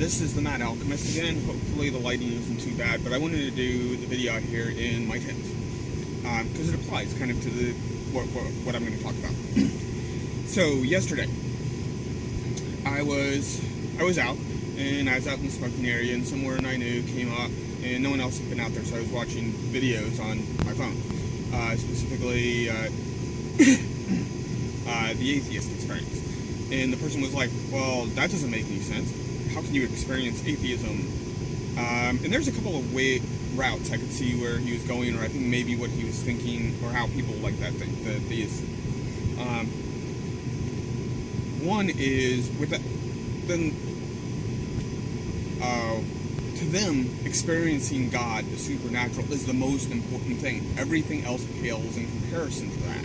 This is the Mad Alchemist again. Hopefully the lighting isn't too bad, but I wanted to do the video out here in my tent because it applies kind of to the what I'm going to talk about. So yesterday, I was out, and I was out in the smoking area, and someone I knew came up, and no one else had been out there, so I was watching videos on my phone, specifically the atheist experience. And the person was like, well, that doesn't make any sense. How can you experience atheism? And there's a couple of routes I could see where he was going, or I think maybe what he was thinking, or how people like that think, the theists. One is, with that, then, to them, experiencing God, the supernatural, is the most important thing. Everything else pales in comparison to that.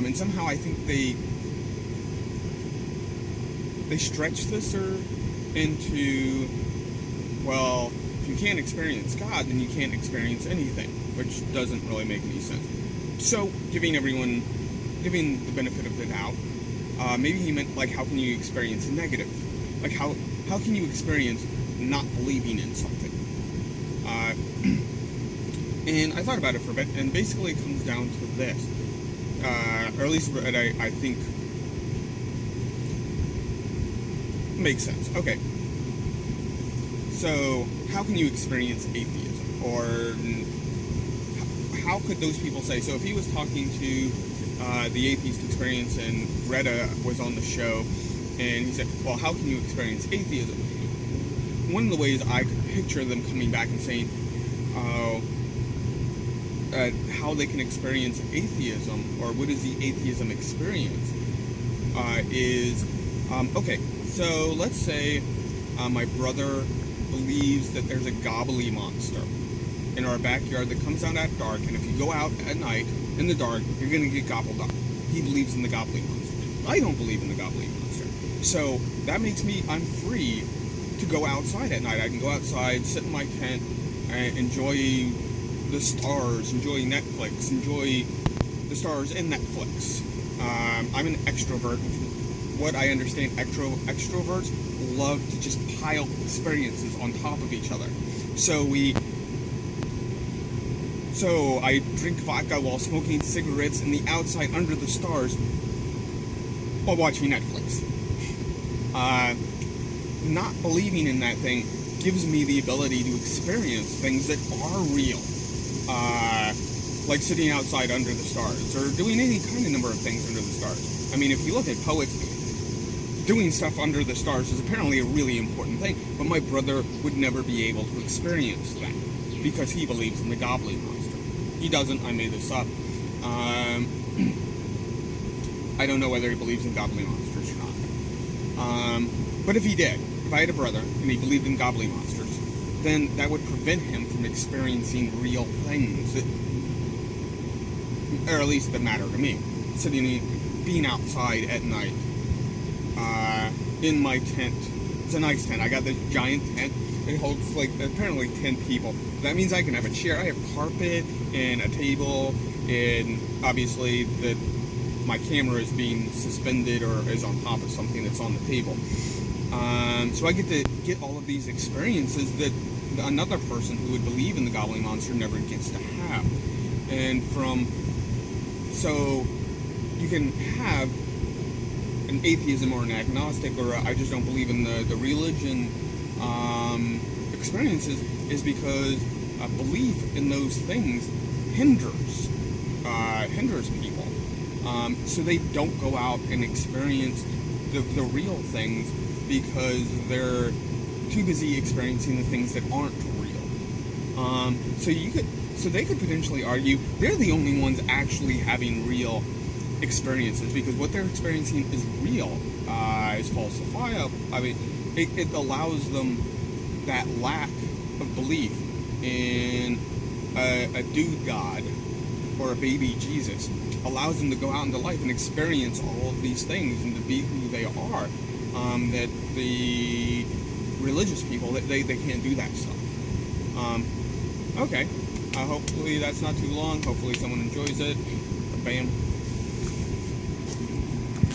And somehow I think they stretch this into, well, if you can't experience God, then you can't experience anything, which doesn't really make any sense. So, giving the benefit of the doubt, maybe he meant, like, how can you experience a negative? Like, how can you experience not believing in something? And I thought about it for a bit, and basically it comes down to this, or at least what I think makes sense. Okay. So, how can you experience atheism? Or how could those people say? So, if he was talking to the atheist experience and Greta was on the show, and he said, well, how can you experience atheism? One of the ways I could picture them coming back and saying, how they can experience atheism, or what is the atheism experience, is, okay, so let's say my brother believes that there's a gobbly monster in our backyard that comes out at dark, and if you go out at night in the dark, you're going to get gobbled up. He believes in the gobbly monster. I don't believe in the gobbly monster. So that makes me, I'm free to go outside at night. I can go outside, sit in my tent, and enjoy the stars, enjoy Netflix, enjoy the stars in Netflix. I'm an extrovert. What I understand, extroverts love to just pile experiences on top of each other. So I drink vodka while smoking cigarettes in the outside under the stars while watching Netflix. Not believing in that thing gives me the ability to experience things that are real. Like sitting outside under the stars, or doing any kind of number of things under the stars. I mean, if you look at poets, doing stuff under the stars is apparently a really important thing, but my brother would never be able to experience that, because he believes in the gobbly monster. He doesn't, I made this up. I don't know whether he believes in gobbly monsters or not. But if he did, if I had a brother and he believed in gobbly monsters, then that would prevent him from experiencing real things, or at least that matter to me. Being outside at night, in my tent. It's a nice tent. I got this giant tent. It holds, like, apparently 10 people. That means I can have a chair. I have carpet and a table, and obviously my camera is being suspended or is on top of something that's on the table. So I get to get all of these experiences that another person who would believe in the gobbly monster never gets to have. And so you can have an atheism or an agnostic, or I just don't believe in the religion experiences, is because belief in those things hinders people. So they don't go out and experience the real things because they're too busy experiencing the things that aren't real. So they could potentially argue they're the only ones actually having real experiences, because what they're experiencing is real, is falsifiable. I mean, it allows them that lack of belief in a dude God or a baby Jesus, allows them to go out into life and experience all of these things and to be who they are, that the religious people, they can't do that stuff. Okay, hopefully that's not too long. Hopefully someone enjoys it. Bam.